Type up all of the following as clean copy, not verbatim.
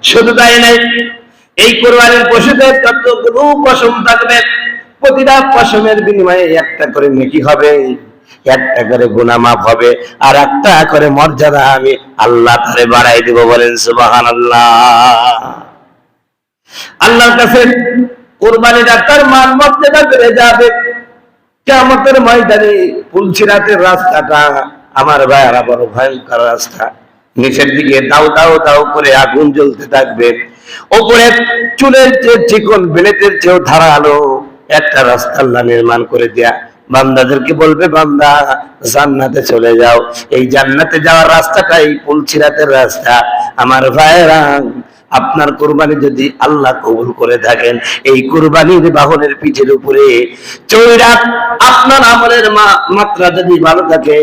শুধু তাই নাই, এই কোরবানির পশুতে যতগুলো পশম থাকবে প্রতিটা পশমের বিনিময়ে একটা করে নেকি হবে, একটা করে গুনাহ মাফ হবে, আর একটা করে মর্যাদা আমি আল্লাহ তারে বাড়াই দিব। বলেন সুবহানাল্লাহ। আল্লাহর কাছে কুরবানিটা তার মান মর্যাদা বেড়ে যাবে। কিয়ামতের ময়দানে পুলসিরাতের রাস্তাটা আমার ভাইয়ারা বড় ভয়ঙ্কর রাস্তা। নিচের দিকে দাও দাও দাও করে আগুন জ্বলতে থাকবে, উপরে চুলের চেয়ে চিকন বেলেটের চেয়েও ধারালো একটা রাস্তা আল্লাহ নির্মাণ করে দেয়া। বান্দাদেরকে বলবে, বান্দা জান্নাতে চলে যাও। এই জান্নাতে যাওয়ার রাস্তাটাই পুলসিরাতের রাস্তা। আমার ভাইয়েরা, আপনার কুরবানি যদি আল্লাহ কবুল করে থাকেন, এই কুরবানির বাহনের পিঠের উপরে চড়া আপনার আমলের মাত্রা যদি ভালো থাকে,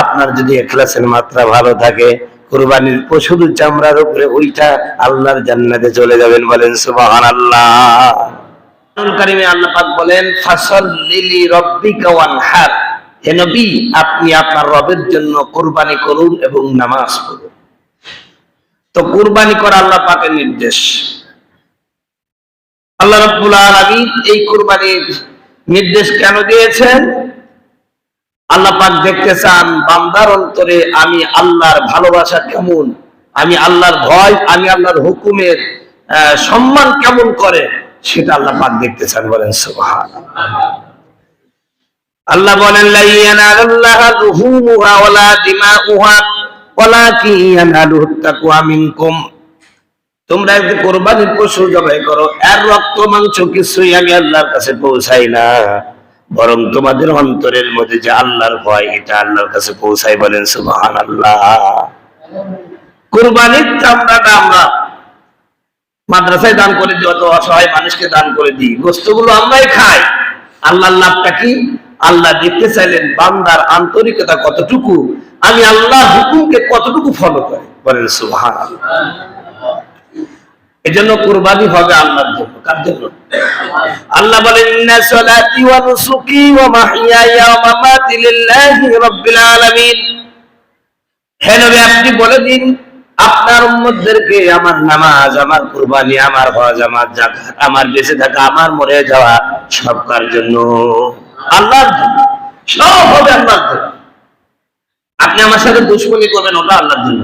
আপনার যদি ইখলাসের মাত্রা ভালো থাকে, কুরবানির পশুর চামড়ার উপরে ওইটা আল্লাহর জান্নাতে চলে যাবেন। বলেন সুবহানাল্লাহ। কারিমে আল্লাহ পাক বলেন, ফাসাল্লি লিরাব্বিকা ওয়ানহার, হে নবী আপনি আপনার রবের জন্য কুরবানি করুন এবং নামাজ পড়ুন। তো কুরবানি করা আল্লাহ পাকের নির্দেশ। আল্লাহ রাব্বুল আলামিন এই কুরবানির নির্দেশ কেন দিয়েছেন? আল্লাহ পাক দেখতে চান বান্দার অন্তরে আমি আল্লাহর ভালোবাসা কেমন, আমি আল্লাহর ভয়, আমি আল্লাহর হুকুমের সম্মান কেমন করে, সেটা আল্লাহ পাক দেখতে চান। বলেন সুবহানাল্লাহ। আল্লাহ বলেন, লা ইয়ানালুল্লাহা লুহুমুহা ওয়ালা দিমাউহা ওয়ালাকিন ইয়ানালুহু তাকওয়া মিনকুম। তোমরা একটি কুরবানির পশু জবাই করো, এর রক্ত মাংস কিছুই আমি আল্লাহর কাছে পৌঁছাই না, বরং তোমাদের অন্তরের মধ্যে যে আল্লাহর ভয়, এটা আল্লাহর কাছে পৌঁছাই। বলেন সুবহানাল্লাহ। কুরবানির চামড়াটা আমরা মাদ্রাসায় দান করে দিই, অত অসহায় মানুষকে দান করে দিই, গোশতগুলো আমরাই খাই। আল্লাহর লাভটা কি? আল্লাহ দেখতে চাইলেন বান্দার আন্তরিকতা কতটুকু, আমি আল্লাহর হুকুমকে কতটুকু ফলো করি। বলেন সুবহানাল্লাহ। এজন্য কুরবানি হবে আল্লাহর জন্য। কার জন্য? আল্লাহ বলেন, ইন্না সলাতি ওয়া নুসুকি ওয়া মাহইয়ায়া ওয়া মামাতি লিল্লাহি রাব্বিল আলামিন। হে নবী আপনি বলে দিন আপনার উম্মতদেরকে আমার নামাজ, আমার কুরবানি, আমার হজ, আমার যাকাত, আমার বেঁচে থাকা, আমার মরে যাওয়া সব কার জন্য? আল্লাহর জন্য। সব হবে আল্লাহর জন্য। আপনি আমার সাথে দুশমনি করবেন, ওটা আল্লাহর জন্য।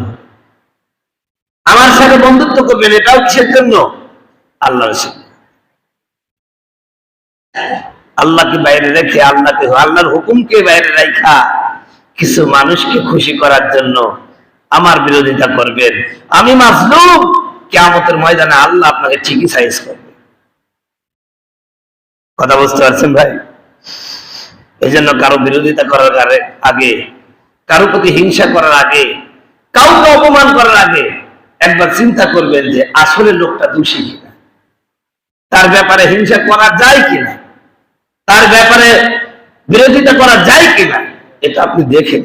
আমার সাথে বন্ধুত্ব করবেন, এটাও কিসের জন্য? আল্লাহর জন্য। আল্লাহকে বাইরে রেখে, আল্লাহর হুকুমকে বাইরে রাখা কিছু মানুষকে খুশি করার জন্য আমার বিরোধিতা করবেন, আমি মাজলুম, কিয়ামতের ময়দানে আল্লাহ আপনাকে ঠিকই সাইজ করবে। কথা বুঝতে পারছেন ভাই? এই জন্য কারো বিরোধিতা করার আগে, কারো প্রতি হিংসা করার আগে, কাউকে অপমান করার আগে একবার চিন্তা করবেন যে আসলে লোকটা দোষী কিনা, তার ব্যাপারে হিংসা করা যায় কিনা, তার ব্যাপারে বিরোধিতা করা যায় কিনা, এটা আপনি দেখেন।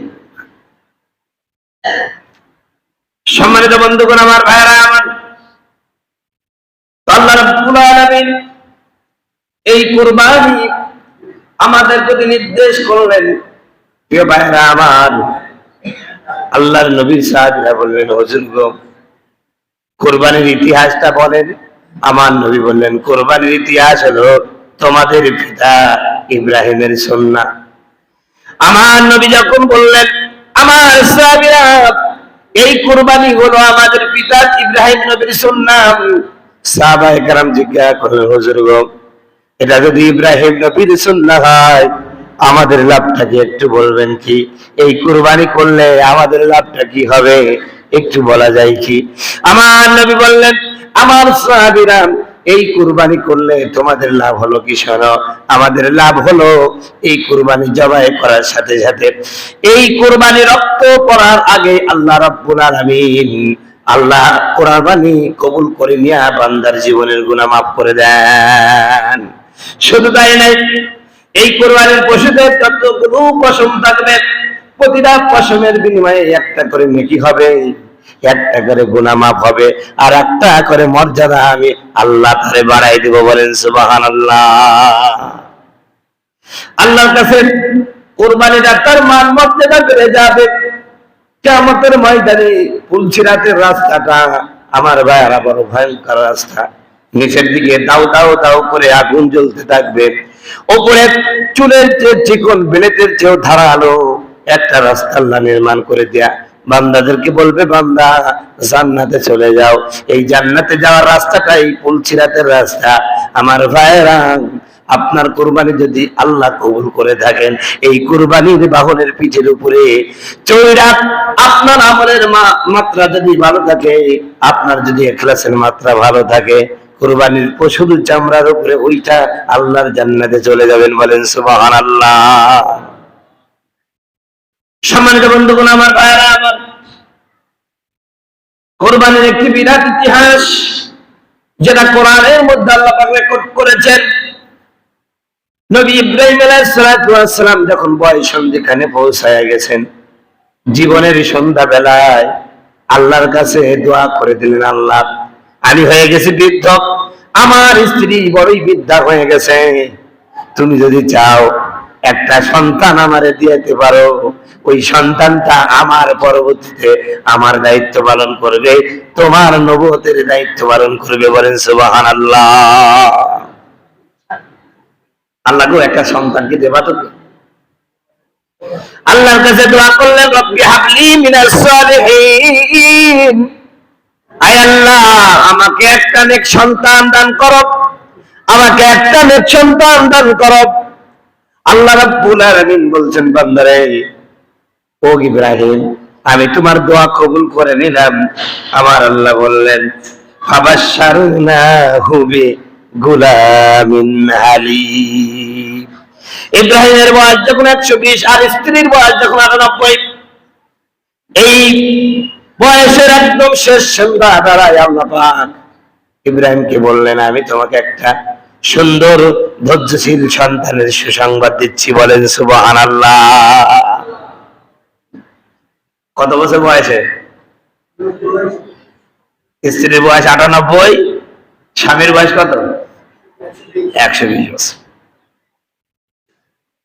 সম্মানিত বন্ধুগণ, আমার ভাইরা, আমার আল্লাহ রাব্বুল আলামিন এই কুরবানি আমাদের প্রতি নির্দেশ করলেন। প্রিয় ভাইরা আমার, আল্লাহর নবী সাহাবীরা বললেন, হুজুর গো কুরবানির ইতিহাসটা বলেন। আমার নবী বললেন, কুরবানির ইতিহাস হলো তোমাদের পিতা ইব্রাহিমের সুন্নাহ। আমার নবী যখন বললেন, আমার সাহাবীরা এই কুরবানি হলো আমাদের পিতা ইব্রাহিম নবীর সুন্নাহ। সাহাবায়ে কেরাম জিজ্ঞাসা করলেন, হুজুর গো এটা যদি ইব্রাহিম নবীর সুন্নাহ হয়, আমাদের লাভটা কি একটু বলবেন কি? এই কুরবানি করলে আমাদের লাভটা কি হবে একটু বলা যায় কি? আমার নবী বললেন, আমার সাহাবীরা এই কুরবানি করলে তোমাদের লাভ হলো কি শোনো। আমাদের লাভ হলো এই কুরবানি জবাই করার সাথে সাথে, এই কুরবানি রক্ত করার আগে আল্লাহ রাব্বুল আলামিন আল্লাহ কুরবানি কবুল করে নিয়ে বান্দার জীবনের গুনাহ মাফ করে দেন। শুধু তাই নয়, এই কুরবানির পশুতে যতগুলো পশম থাকবে প্রতিটা পশমের বিনিময়ে একটা করে নেকি হবে, একটা করে গুনাহ মাফ হবে, আর একটা করে মর্যাদা আমি আল্লাহ তারে বাড়াই দিব। বলেন সুবহানাল্লাহ। আল্লাহর কাছে কুরবানিটা তার মান মর্যাদা বেড়ে যাবে। কিয়ামতের ময়দানে পুলসিরাতের রাস্তাটা আমার ভাইয়েরা বড় ভয়ঙ্কর রাস্তা, নিচের দিকে দাও দাও দাও করে আগুন জ্বলতে থাকবে, ওপরে চুলের চেয়ে চিকন বেলেটের চেয়েও ধারালো একটা রাস্তা আল্লাহ নির্মাণ করে দেয়া বান্দাদেরকে বলবে, বান্দা জান্নাতে চলে যাও। এই জান্নাতে যাওয়ার রাস্তাটাই পুলসিরাতের রাস্তা। আমার ভাইয়েরা, আপনার কুরবানি যদি আল্লাহ কবুল করে থাকেন, এই কুরবানির বাহনের পিঠের উপরে চড়া আপনার আমলের মাত্রা যদি ভালো থাকে, আপনার যদি ইখলাসের মাত্রা ভালো থাকে, কুরবানির পশুর চামড়ার উপরে ওইটা আল্লাহর জান্নাতে চলে যাবেন। বলেন সুবহানাল্লাহ। সম্মানিত বন্ধুগণ, আমার ভাইয়েরা, আমার কুরবানির একটি বিরাট ইতিহাস যেটা কোরআনের মধ্যে আল্লাহ পাক রেকর্ড করেছেন। নবী ইব্রাহিম আলাইহিস সালাম যখন বয়স সন্ধিখানে পৌঁছায়া গেছেন, জীবনের সন্ধ্যা বেলায় আল্লাহর কাছে দোয়া করে দিলেন, আল্লাহ, আমি হয়ে গেছি বৃদ্ধ, আমার স্ত্রী বড়ই বৃদ্ধা হয়ে গেছে, তুমি যদি চাও একটা সন্তান আমারে দিতে পারো, ওই সন্তানটা আমার পরবর্তীতে আমার দায়িত্ব পালন করবে, তোমার নবুয়তের দায়িত্ব পালন করবে। বলেন সুবহানাল্লাহ। আল্লাহ গো, একটা সন্তানকে দেবা তো? আল্লাহর কাছে দোয়া করলেন, রব্বি হাবলি মিনাস সালিহিন, আয় আল্লাহ, আমাকে একটা নেক সন্তান দান করো, আমাকে একটা নেক সন্তান দান করো। আল্লাহ রাব্বুল আলামিন বলছেন, বান্দারে, ও ইব্রাহিম, আমি তোমার দোয়া কবুল করে নিলাম। আমার আল্লাহ বললেন, ফাবাশশারনাহু বিগুলামিন হালিম। ইব্রাহিমের বয়স যখন 120 আর স্ত্রীর বয়স যখন 98, এই বয়সের একদম শেষ সন্ধ্যা বেলায় আল্লাহ পাক ইব্রাহিমকে বললেন, আমি তোমাকে একটা সুন্দর ধৈর্যশীল সন্তানের সুসংবাদ দিচ্ছি। বলেন সুবহানাল্লাহ। কত বছর বয়সে? স্ত্রীর বয়স 98, স্বামীর বয়স কত? 120 বছর।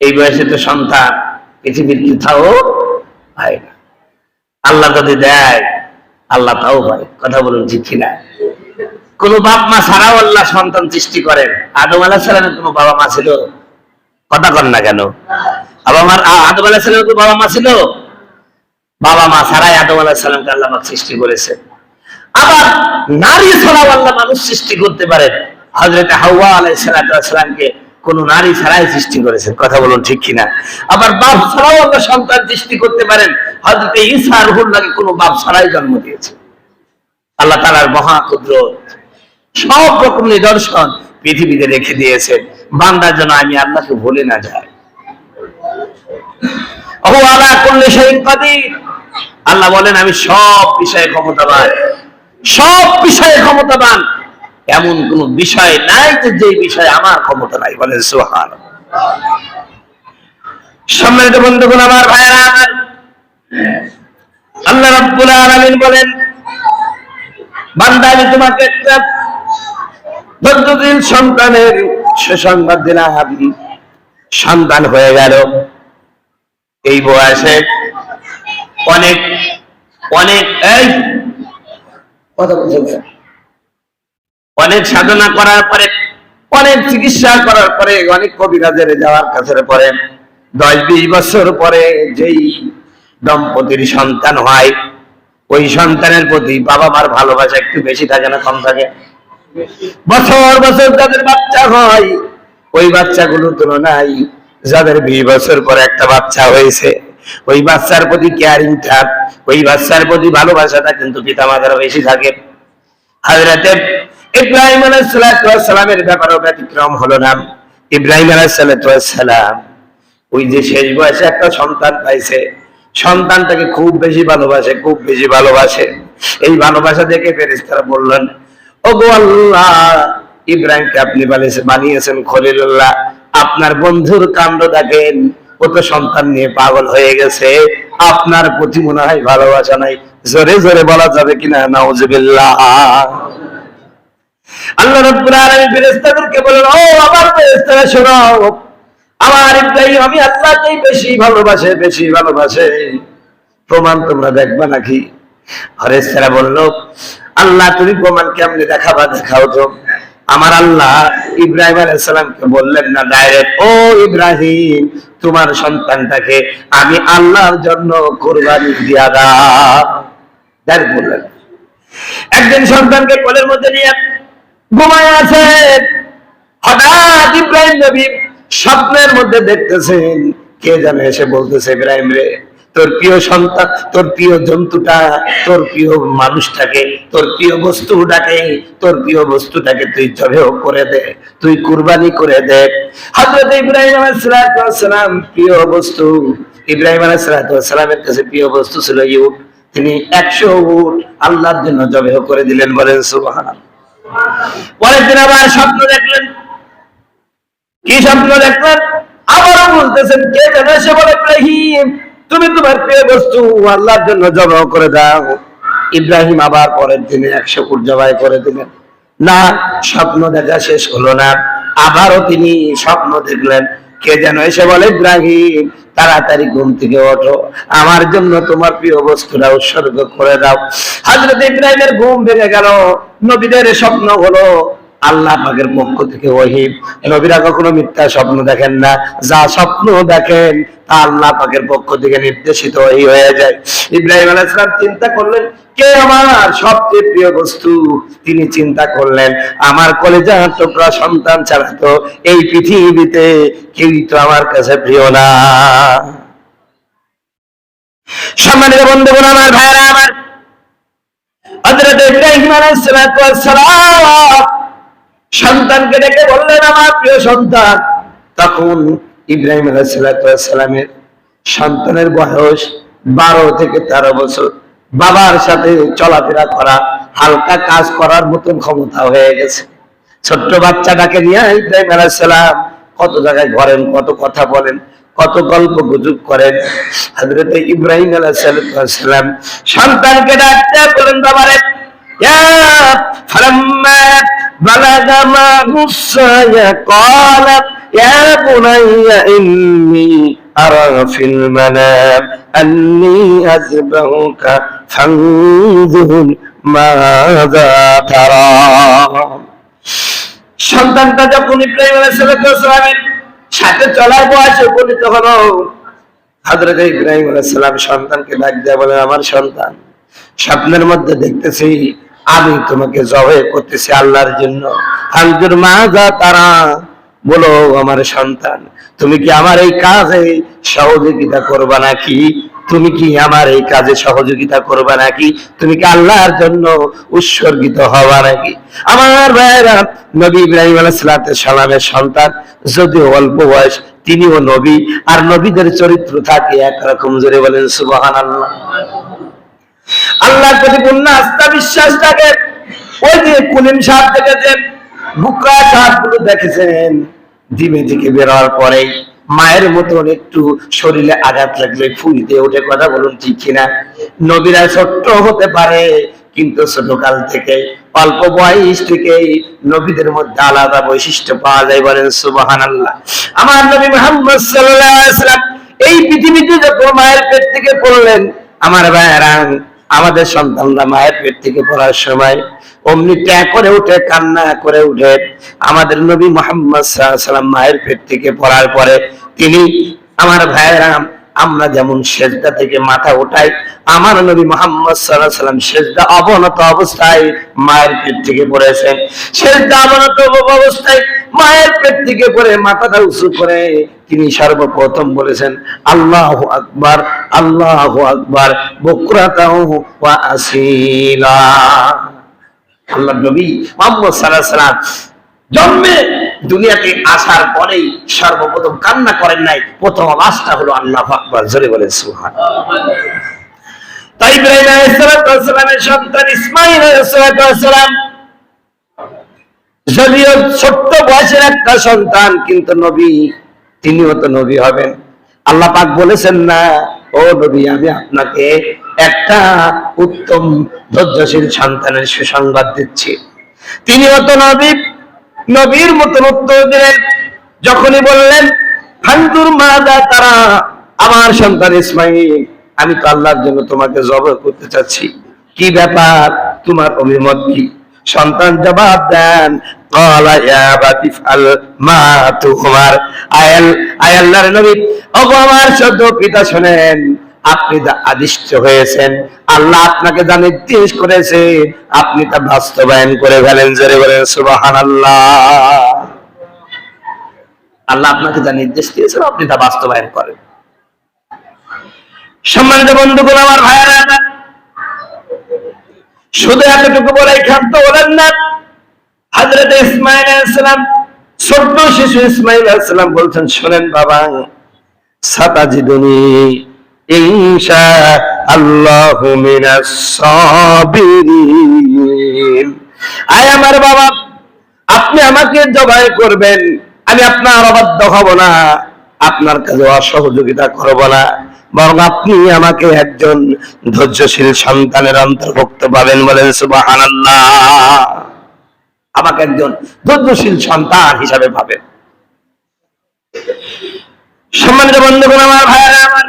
এই বয়সে তো সন্তান পৃথিবীর কোথাও হয় না। আল্লাহ যদি দেয়, আল্লাহ তাও পায়। কথা বলুন ঠিক কিনা? কোন বাপ মা ছাড়াও আল্লাহ সন্তান সৃষ্টি করেন। আদম আলাইহিস সালামের কোন বাবা মা ছিল? কথা কন না কেন? আদম আলাইহিস সালামের কোন বাবা মা ছিল? বাবা মা ছাড়াই আদম আলাইহিস সালামকে আল্লাহ পাক সৃষ্টি করেছে। আবার নারী ছাড়াও আল্লাহ মানুষ সৃষ্টি করতে পারেন। হযরত হাওয়া আলাইহিস সালামকে কোন নারী ছাড়াই সৃষ্টি করেছেন। কথা বলুন ঠিক কিনা? আবার বাপ ছাড়াও আল্লাহ সন্তান সৃষ্টি করতে পারেন। হযরত ঈসা রুহুল্লাহকে কোন বাপ ছাড়াই জন্ম দিয়েছে। আল্লাহ তাআলার মহা কুদরত, সব রকম নিদর্শন পৃথিবীতে রেখে দিয়েছে, বান্দার জন্য আমি আল্লাহকে ভুলে না যাই। ওয়া আলা কুল্লি শাইইন কাদির। আল্লাহ বলেন, আমি সব বিষয়ে ক্ষমতাবান, সব বিষয়ে ক্ষমতাবান। এমন কোন বিষয় নাই যে বিষয়ে আমার ক্ষমতা নাই। বলেন সুবহানাল্লাহ। সম্মানিত বন্ধুগণ, আমার ভাইরা, আমার আল্লাহ রাব্বুল আলামিন বলেন, বান্দা, আমি তোমাকে একটা ধৈর্যশীল সন্তানের সুসংবাদ দিলাম। সন্তান হয়ে গেল। এই বয়সে অনেক অনেক অনেক সাধনা করার পরে, অনেক চিকিৎসা করার পরে, অনেক কবিরাজের যাওয়ার কাছে পরে 10-20 বছর পরে যেই দম্পতির সন্তান হয়, ওই সন্তানের প্রতি বাবা মার ভালোবাসা একটু বেশি থাকে না কম থাকে? বছর বছর যাদের বাচ্চা হয়, ওই বাচ্চাগুলোর তুলনায় যাদের 20 বছর পরে একটা বাচ্চা হয়েছে, ওই বাচ্চার প্রতি কেয়ারিংটা, ওই বাচ্চার প্রতি ভালোবাসাটা কিন্তু পিতামাতার বেশি থাকে। হযরত ইব্রাহিম আলাইহিস সালামের ব্যাপারেও ব্যতিক্রম হলো না। ইব্রাহিম আলাইহিস সালাম ওই যে শেষ বয়সে একটা সন্তান পাইছে, সন্তানটাকে খুব বেশি ভালোবাসে, খুব বেশি ভালোবাসে। এই ভালোবাসা দেখে ফেরেশতারা বললেন, ওগো আল্লাহ, ইব্রাহিমকে আপনি বানিয়েছেন খলিলুল্লাহ, আপনার বন্ধুর কাণ্ড দেখেন, ও তো সন্তান নিয়ে পাগল হয়ে গেছে, আপনার প্রতি মনে হয় ভালোবাসা নাই। জোরে জোরে বলা যাবে কিনা নাউজুবিল্লাহ। আল্লাহ রাব্বুল আলামিন ফেরেশতাদেরকে বলেন, ও আমার ফেরেশতারা শোনো, আমার ইব্রাহিম আমি আল্লাহকেই বেশি ভালোবাসে, বেশি ভালোবাসে। প্রমাণ তোমরা দেখবা নাকি? ফেরেশতারা বলল, আল্লাহ তুমি প্রমাণ কেমনে দেখাবা, দেখাও তো। আমার আল্লাহ ইব্রাহিম আলাইহিস সালামকে বললেন না ডাইরেক্ট, ও ইব্রাহিম তোমার সন্তানটাকে আমি আল্লাহর জন্য কুরবানি দিয়া দাও, ডাইরেক্ট বললেন। একদিন সন্তানকে কোলের মধ্যে নিয়ে ঘুমায় আছে, হঠাৎ ইব্রাহিম নবী স্বপ্নের মধ্যে দেখতেছেন কে যেন এসে বলতেছে, ইব্রাহিম রে তোর প্রিয় সন্তান, তোর প্রিয় জন্তুটা, তোর প্রিয় মানুষটাকে, তোর প্রিয় বস্তুটাকে তুই জবেহ করে দে, তুই কুরবানি করে দে। হযরত ইব্রাহিম আলাইহিস সালাম প্রিয় বস্তু, ইব্রাহিম আলাইহিস সালামের কাছে প্রিয় বস্তু ছিল উট। তিনি 100 উট আল্লাহর জন্য জবেহ করে দিলেন, বলেন সুবহানাল্লাহ। পরের দিন আবার স্বপ্ন দেখলেন। কি স্বপ্ন দেখলেন? আবারও বলতেছেন কে যেন এসে বলে, ইব্রাহিম তুমি তোমার প্রিয় বস্তু আল্লাহর জন্য জবাই করে দাও। ইব্রাহিম আবার পরের দিনে 100 উট জবাই করে দিলেন। না, স্বপ্ন দেখা শেষ হলো না, আবারও তিনি স্বপ্ন দেখলেন কে যেন এসে বলে, ইব্রাহিম তাড়াতাড়ি ঘুম থেকে ওঠো, আমার জন্য তোমার প্রিয় বস্তুটা উৎসর্গ করে দাও। হযরত ইব্রাহিমের ঘুম ভেঙে গেল। নবীদের স্বপ্ন হলো আল্লাহ পাকের পক্ষ থেকে ওহী। নবীরা কখনো মিথ্যা স্বপ্ন দেখেন না, যা স্বপ্ন দেখেন তা আল্লাহ পাকের পক্ষ থেকে নির্দেশিত ওহী হয়ে যায়। ইব্রাহিম আলাইহিস সালাম চিন্তা করলেন কে আমার সবচেয়ে প্রিয় বস্তু। তিনি চিন্তা করলেন আমার কলিজার টুকরা সন্তান ছাড়া তো এই পৃথিবীতে কেউই তো আমার কাছে প্রিয় না। সম্মানিত বন্ধুগণ, আমার ভাইরা আমার, হযরত ইব্রাহিম আলাইহিস সালাম সন্তানকে ডেকে বললেন আমার প্রিয় সন্তান। তখন ইব্রাহিম আলাইহিস সালামের সন্তানের বয়স 12 থেকে 13 বছর। বাবার সাথে চলাফেরা করা, হালকা কাজ করার মতন ক্ষমতা হয়ে গেছে। ছোট্ট বাচ্চাটাকে নিয়ে ইব্রাহিম আলাইহিস সালাম কত জায়গায় ঘরেন, কত কথা বলেন, কত গল্প গুজব করেন। হযরত ইব্রাহিম আলাইহিস সালাম সন্তানকে ডাকতে বলেন, বাবারে فلما بلغ معه السعي قال يا بني إني أرى في المنام أني أذبحك فانظر ماذا ترى। সন্তানটা যখন ইব্রাহিম আলাইহিস সালামের সাথে চলার বয়সে উপনীত হলো, হযরত ইব্রাহিম আলাইহিস সালাম সন্তানকে ডাক দিয়ে বলেন, আমার সন্তান, স্বপ্নের মধ্যে দেখতেছি আমি তোমাকে জবাই করতেছি আল্লাহর জন্য। ফানজুর মাযা তারা, বলো আমার সন্তান তুমি কি আমার এই কাজে সহযোগিতা করবা নাকি? তুমি কি আমার এই কাজে সহযোগিতা করবা নাকি? তুমি কি আল্লাহর জন্য উৎসর্গিত হবা নাকি? আমার ভাইরা, নবী ইব্রাহিম আলাইহিস সালামের সন্তান যদিও অল্প বয়স, তিনিও নবী, আর নবীদের চরিত্র থাকে একরকম। জোরে বলেন সুবহানাল্লাহ। আল্লাহর প্রতি পূর্ণ আস্থা বিশ্বাস থাকে। ওই যে কুলিম সাপ দেখেছেন, বুকরা সাপ গুলো দেখেছেন, ডিমে থেকে বের হওয়ার পরে মায়ের মতন একটু শরীরে আঘাত লাগলে ফুল দিয়ে ওঠে, কথা বলুন ঠিক কিনা? নবীরা ছোট্ট হতে পারে কিন্তু ছোটকাল থেকে, অল্প বয়স থেকে নবীদের মধ্যে আলাদা বৈশিষ্ট্য পাওয়া যায়, বলেন সুবহানাল্লাহ। আমার নবী মুহাম্মদ সাল্লাল্লাহু আলাইহি ওয়াসাল্লাম এই পৃথিবীতে যখন মায়ের পেট থেকে পড়লেন, আমার ভাইয়েরা, আমাদের সন্তানরা মায়ের পেট থেকে পড়ার সময় অমনি ট্যাগ করে উঠে, কান্না করে উঠে। আমাদের নবী মুহাম্মদ সাল্লাল্লাহু আলাইহি ওয়াসাল্লাম মায়ের পেট থেকে পড়ার পরে তিনি, আমার ভাইয়েরা, আমরা যেমন সেজদা থেকে মাথা উঠাই, আমার নবী মুহাম্মদ সাল্লাল্লাহু আলাইহি ওয়াসাল্লাম সেজদা অবনত অবস্থায় মায়ের পেট থেকে পড়েছেন। সেজদা অবনত অবস্থায় মায়ের পেট থেকে পড়ে মাথাটা উঁচু করে তিনি সর্বপ্রথম বলেছেন আল্লাহু আকবার, আল্লাহু আকবার, বুকরাতাও ওয়া আসীলা। আল্লাহ নবী মুহাম্মদ সাল্লাল্লাহু আলাইহি ওয়াসাল্লাম জন্মে দুনিয়াতে আসার পরেই সর্বপ্রথম কান্না করেন নাই, প্রথম আওয়াজটা হলো আল্লাহু আকবার। জোরে বলেন সুবহানাল্লাহ। তাই ইব্রাহিম আলাইহিস সালামের সন্তান ইসমাঈল আলাইহিস সালাম যদিও ছোট্ট বয়সের একটা সন্তান, কিন্তু নবী, তিনিও তো নবী হবেন। আল্লাহ পাক বলেছেন না, ও নবী আমি আপনাকে একটা উত্তম ধৈর্যশীল সন্তানের সুসংবাদ দিচ্ছি। তিনিও তো নবী, নবীর মতন উত্তর দিলেন। যখনই বললেন ফানজুর মাযা তারা, আমার সন্তান ইসমাঈল, আমি তো আল্লাহর জন্য তোমাকে জবাই করতে চাচ্ছি। কি ব্যাপার? তোমার অভিমত কি? সন্তান জবাব দেন, ক্বালা ইয়া আবাতি ফাল মা তুমার। আয় আল্লাহর নবী, ওগো আমার সদ্য পিতা শুনেন, আপনি যা আদিষ্ট হয়েছেন, আল্লাহ আপনাকে যা নির্দেশ করেছে আপনি তা বাস্তবায়ন করে ফেলেন। জোরে বলেন সুবহানাল্লাহ। আল্লাহ আপনাকে যা নির্দেশ দিয়েছেন আপনি তা বাস্তবায়ন করেন। সম্মানিত বন্ধুগণ, আমার ভাইয়েরা, শুধু এতটুকু বলে ক্ষান্ত হলেন না। হযরত ইসমাঈল আলাইহিস সালাম, ছোট্ট শিশু ইসমাঈল আলাইহিস সালাম বলছেন, শোনেন বাবা, সাতাজিদুনি ইনশাআল্লাহু মিনাস সাবিরিন। আয় আমার বাবা, আপনি আমাকে জবাই করবেন, আমি আপনার অবাধ্য হব না, আপনার কাছে অসহযোগিতা করব না, বরং আপনি আমাকে একজন ধৈর্যশীল সন্তানের অন্তর্ভুক্ত পাবেন। বলেন সুবহানাল্লাহ। আমাকে একজন ধৈর্যশীল সন্তান হিসাবে পাবেন। সম্মানিত বন্ধুগণ, আমার ভাইয়েরা, আমার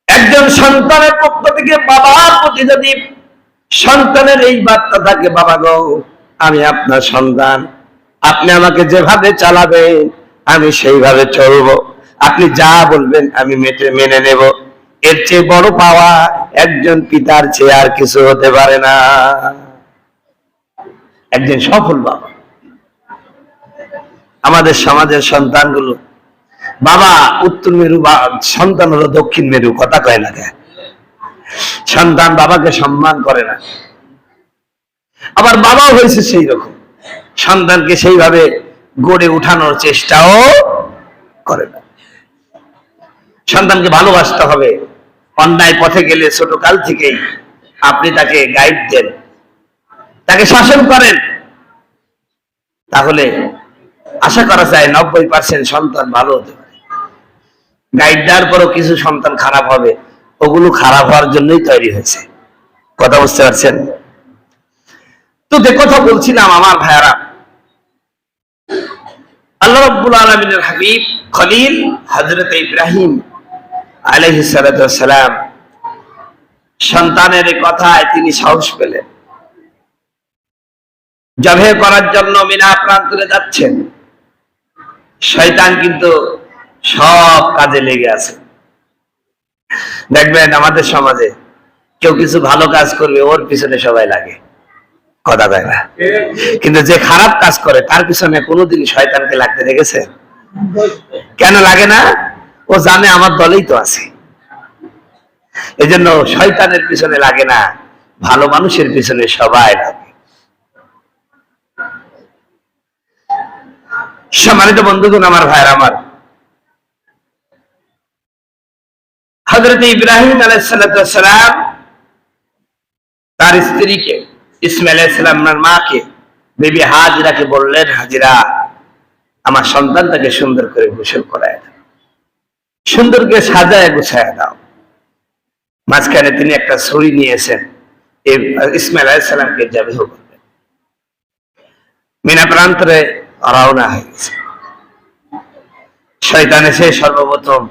একজন সন্তানের পক্ষ থেকে বাবার প্রতি যদি সন্তানের এই বার্তা থাকে, বাবা গো, আমি আপনার সন্তান, আপনি আমাকে যেভাবে চালাবেন আমি সেইভাবে চলবো, আপনি যা বলবেন আমি মেনে নেব। এর চেয়ে বড় পাওয়া একজন পিতার চেয়ে আর কিছু হতে পারে না। একজন সফল বাবা। আমাদের সমাজের সন্তানগুলো, বাবা উত্তর মেরু, সন্তান হলো দক্ষিণ মেরু, কথা কয় না। সন্তান বাবাকে সম্মান করে না, আবার বাবাও হয়েছে সেই রকম, সন্তানকে সেইভাবে গড়ে উঠানোর চেষ্টাও করে না। সন্তানকে ভালোবাসতে হবে। অন্যায় পথে গেলে ছোট কাল থেকেই আপনি তাকে গাইড দেন, তাকে শাসন করেন, তাহলে আশা করা যায় 90% সন্তান ভালো হতে পারে। গাইড দেওয়ার পরও কিছু সন্তান খারাপ হবে, ওগুলো খারাপ হওয়ার জন্যই তৈরি হয়েছে। কথা বুঝতে পারছেন তো? যে কথা বলছিলাম আমার ভাইয়ারা, আল্লাহ রাব্বুল আলামিনের হাবিব খলিল হযরত ইব্রাহিম আলাইহিস সালাতু ওয়াস সালাম সন্তানের কথায় তিনি সাহস পেলেন। জবাই করার জন্য মিনা প্রান্তরে যাচ্ছেন, শয়তান কিন্তু সব কাজে লেগে আছে। দেখবেন আমাদের সমাজে কেউ কিছু ভালো কাজ করবে, ওর পিছনে সবাই লাগে, কথা কয় না। কিন্তু যে খারাপ কাজ করে তার পিছনে কোনোদিন শয়তানকে লাগতে দেখেছে? কেন লাগে না? ও জানে আমার দলেই তো আছে, এজন্য শয়তানের পিছনে লাগে না, ভালো মানুষের পিছনে সবাই লাগে। সম্মানিত বন্ধুগণ, আমার ভাইয়ের, আমার হযরত ইব্রাহিম আলাইহিস সালাম তার স্ত্রীকে, ইসমাঈল আলাইহিস সালামের মাকে, বিবি হাজরাকে বললেন, হাজরা, আমার সন্তানটাকে সুন্দর করে গোসল করায় দাও, সুন্দর করে সাজায় গোছায় দাও। মাঝখানে তিনি একটা ছুরি নিয়েছেন, ইসমাঈল আলাইহিস সালামকে জবাই করবেন। মিনা প্রান্তরে রওনা হয়ে গেছে। শয়তান এসে সর্বপ্রথম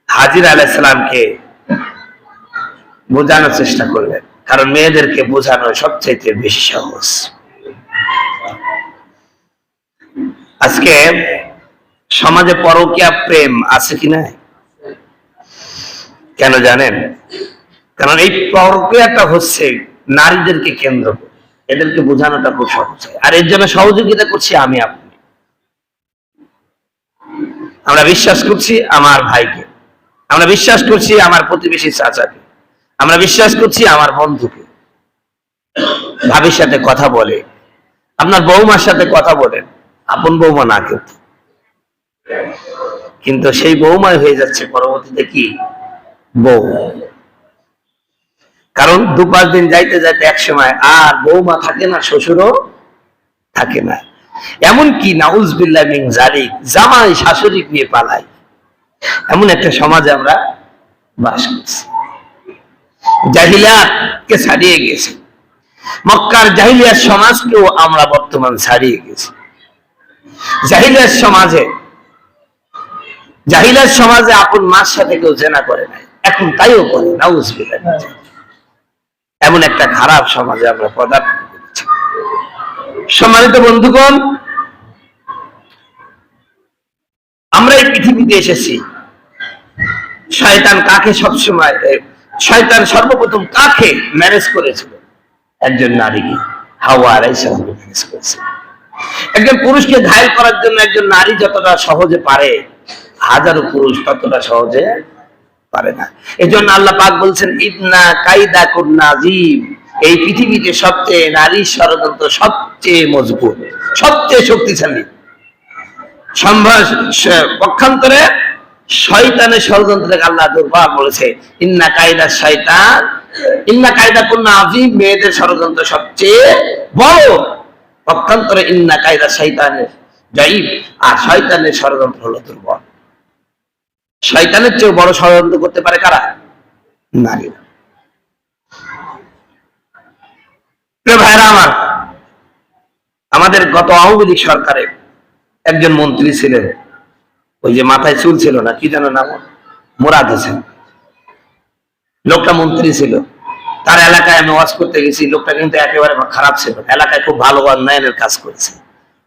হাজিরা আলাইহিস সালামকে বোঝানোর চেষ্টা করবেন, কারণ মেয়েদেরকে বোঝানো সবচাইতে বেশি সহজ। আজকে সমাজে পরকীয়া প্রেম আছে কি না? কেন জানেন? কারণ এই পরকীয়াটা হচ্ছে নারীদেরকে কেন্দ্র করে, এদেরকে বোঝানোটা খুব সহজ হয়। আর এর জন্য সহযোগিতা করছি আমি, আপনি। আমরা বিশ্বাস করছি আমার ভাইকে, আমরা বিশ্বাস করছি আমার প্রতিবেশী চাচাকে, আমরা বিশ্বাস করছি আমার বন্ধুকে। ভাবির সাথে কথা বলে, আপনার বৌমার সাথে কথা বলেন, আপন বৌমা না কিন্তু সেই বৌমাই হয়ে যাচ্ছে পরবর্তীতে কি বউ। কারণ 2-5 দিন যাইতে যাইতে এক সময় আর বৌমা থাকে না, শ্বশুরও থাকে না। এমনকি নাউজুবিল্লাহ মিন যালিক, জামাই শাশুড়ি নিয়ে পালায়, এমন একটা সমাজে আমরা বাস করছি। জাহিলিয়াতকে ছাড়িয়ে গেছে, মক্কার জাহিলিয়াত সমাজকেও আমরা বর্তমান ছাড়িয়ে গেছি। জাহিলিয়াত সমাজে আপন মার সাথে কেউ জেনা করে নাই, এখন তাইও করে, নাউজুবিল্লাহ। এমন একটা খারাপ সমাজে আমরা পদার্পণ করেছি। সম্মানিত বন্ধুগণ, আমরা এই পৃথিবীতে এসেছি, শয়তান কাকে সবসময়, শয়তান সর্বপ্রথম কাকে ম্যানেজ করেছিল? একজন নারীকে, হাওয়া আলাইহিস সালামকে ম্যানেজ করেছে। একজন পুরুষকে ঘায়েল করার জন্য একজন নারী যতটা সহজে পারে, হাজারো পুরুষ ততটা সহজে পারে না। এজন্য আল্লাহ পাক বলছেন, ইন্না কাইদাকুন নাযীব, এই পৃথিবীতে সবচেয়ে নারীর ষড়যন্ত্র সবচেয়ে মজবুত, সবচেয়ে শক্তিশালী। পক্ষান্তরে শয়তানের ষড়যন্ত্রকে আল্লাহ দুর্বার বলেছে, ইন্না কাইদা শয়তান, ইন্না কাইদাকুন নাযীব, মেয়েদের ষড়যন্ত্র সবচেয়ে বড়। পক্ষান্তরে ইন্না কাইদা শয়তানের যায়ীব, আর শয়তানের ষড়যন্ত্র হলো দুর্বল। শয়তানের চেয়ে বড় ষড়যন্ত্র করতে পারে কারা? নারীরা। ভাইরা আমার, আমাদের গত আওয়ামী লীগ সরকারে একজন মন্ত্রী ছিলেন, ওই যে মাথায় চুল ছিল না, কি যেন নাম, মুরাদ হোসেন। লোকটা মন্ত্রী ছিল, তার এলাকায় আমি ওয়াজ করতে গেছি। লোকটা কিন্তু একেবারে খারাপ ছিল, এলাকায় খুব ভালো উন্নয়নের কাজ করেছে।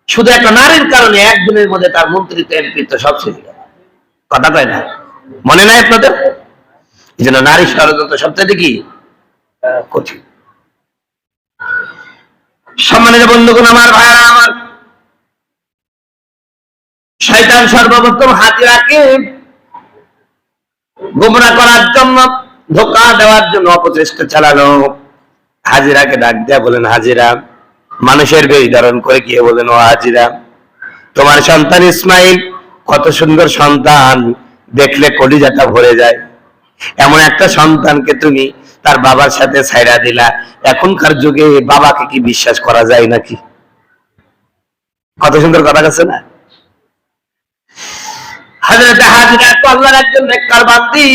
শুধু একটা নারীর কারণে একদিনের মধ্যে তার মন্ত্রিত্ব, এমপিত্ব সব ছিল। কথা কয় না, মনে নাই আপনাদের? এই জন্য নারী ষড়যন্ত্র সবচেয়ে কি কঠিন। সম্মানিত বন্ধুগণ, আমার ভাইরা আমার, শয়তান সর্বপ্রথম হাজিরাকে গোমরা করার জন্য, ধোঁকা দেওয়ার জন্য অপচেষ্টা চালানো। হাজিরাকে ডাক দেয়া বলেন, হাজিরা, মানুষের বেশ ধারণ করে গিয়ে বলেন, ও হাজিরা, তোমার সন্তান ইসমাইল কত সুন্দর সন্তান, দেখলে কলিজাটা ভরে যায়। এমন একটা সন্তানকে তুমি তার বাবার সাথে ছাইড়া দিলা। এখনকার যুগে বাবাকে কি বিশ্বাস করা যায় নাকি? কত সুন্দর কথা আছে না? হযরত হাজিরা তো আল্লাহর একজন নেককার বান্দী,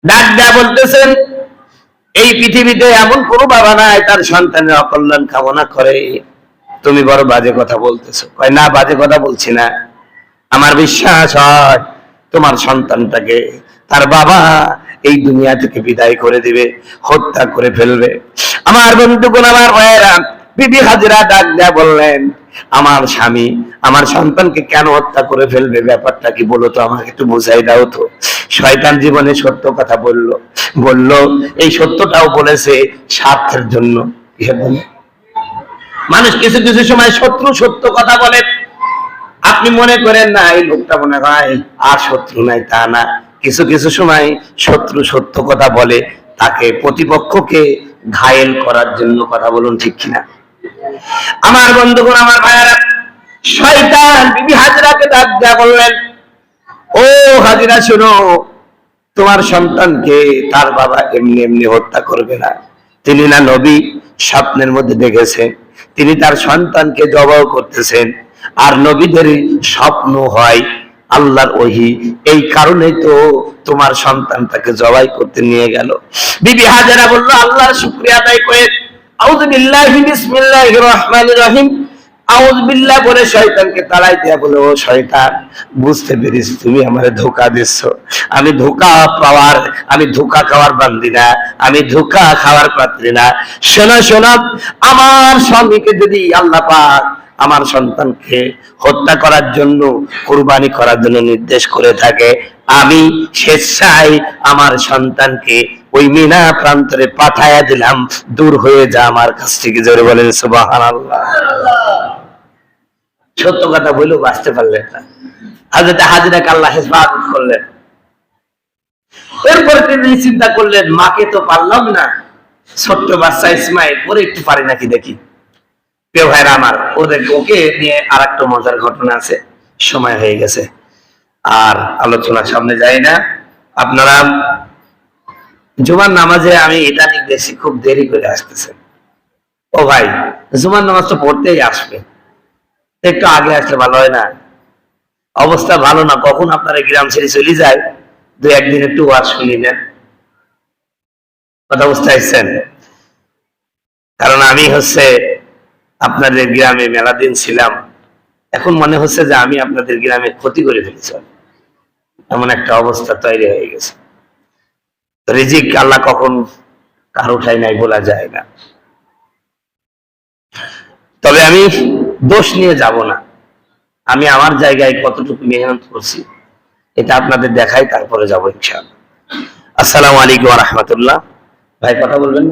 ডাক দেয়া বলতেছেন, এই পৃথিবীতে এমন কোন বাবা নাই তার সন্তানের অকল্যাণ কামনা করে। তুমি বড় বাজে কথা বলতেছো। কয়, না, বাজে কথা বলছি না, আমার বিশ্বাস হয় তোমার সন্তানটাকে তার বাবা এই দুনিয়া থেকে বিদায় করে দিবে, হত্যা করে ফেলবে। আমার বন্ধুগণ, আমার ভাইয়েরা, বিবি হাজিরা ডাক দেয়া বললেন, আমার স্বামী আমার সন্তানকে কেন হত্যা করে ফেলবে? ব্যাপারটা কি বলো তো, আমাকে একটু বুঝাই দাও তো। শয়তান জীবনে সত্য কথা বলল, এই সত্যটাও বলেছে স্বার্থের জন্য। মানুষ কিছু কিছু সময় শত্রু সত্য কথা বলে। আপনি মনে করেন না এই লোকটা মনে হয় আর শত্রু নাই, তা না। কিছু কিছু সময় শত্রু সত্য কথা বলে, তাকে প্রতিপক্ষকে ঘায়েল করার জন্য কথা বলুন, ঠিক কিনা? আমার বন্ধুগণ, আমার ভাইয়েরা, শয়তান বিবি হাজিরাকে ডাক দেয়া বললেন, ও হাজিরা, শোনো, তোমার সন্তানকে তার বাবা এমনি এমনি হত্যা করবে না। তিনি না নবী, স্বপ্নের মধ্যে দেখেছেন তিনি তার সন্তানকে জবাই করতেছেন। আর নবীদের স্বপ্ন হয় আল্লাহর ওহী, এই কারণেই তো তোমার সন্তানটাকে জবাই করতে নিয়ে গেল। বিবি হাজেরা বলল, আল্লাহর শুকরিয়া আদায় করে আউযু বিল্লাহি বিসমিল্লাহির রহমানির রহিম, আউযু বিল্লাহ বলে শয়তানকে তাড়াই দেয়া বলে, ও শয়তান, বুঝতে পেরেছি তুমি আমারে ধোঁকা দিচ্ছ। আমি ধোঁকা খাওয়ার বান্দি না, আমি ধোঁকা খাওয়ার পাত্রী না। শোনো শোনো, আমার স্বামীকে যদি আল্লাহ পাক আমার সন্তানকে হত্যা করার জন্য, কুরবানি করার জন্য নির্দেশ করে থাকে, আমি স্বেচ্ছায় আমার সন্তানকে ওই মিনা প্রান্তরে পাঠাইয়া দিলাম, দূর হয়ে যা আমার কাছ থেকে। জোরে বলেন সুবহানাল্লাহ। সত্য কথা বলেও বাঁচতে পারলেন না। হযরত হাজিরাকে আল্লাহ হেফাজত করলেন। এরপরে তিনি চিন্তা করলেন, মাকে তো পারলাম না, ছোট্ট বাচ্চা ইসমাইল, ওরে একটু পারি নাকি দেখি। প্রিয় ভাইরা আমার, ওকে নিয়ে আর একটা মজার ঘটনা আছে। সময় হয়ে গেছে, আর আলোচনার সামনে যাই না। আপনারা জুমার নামাজে, আমি এটা দেখছি খুব দেরি করে আসতেছেন। ও ভাই, জুমার নামাজ তো পড়তেই আসবে, একটু আগে আসলে ভালো হয় না? অবস্থা ভালো না, কখন আপনারা গ্রাম ছেড়ে চলে যায়, দু একদিন একটু ওয়াজ শুনি নেন। কথা বুঝতে পারছেন? কারণ আমি আপনাদের গ্রামে মেলা দিন ছিলাম, এখন মনে হচ্ছে যে আমি আপনাদের গ্রামে ক্ষতি করে ফেলেছি, এমন একটা অবস্থা তৈরি হয়ে গেছে। রিজিক আল্লাহ কখন কারোটাই নাই বলা যায় না। তবে আমি দোষ নিয়ে যাব না, আমি আমার জায়গায় কতটুকু মেহনত করছি এটা আপনাদের দেখাই, তারপরে যাবো ইনশাআল্লাহ। আসসালামু আলাইকুম ওয়া রাহমাতুল্লাহ। ভাই কথা বলবেন?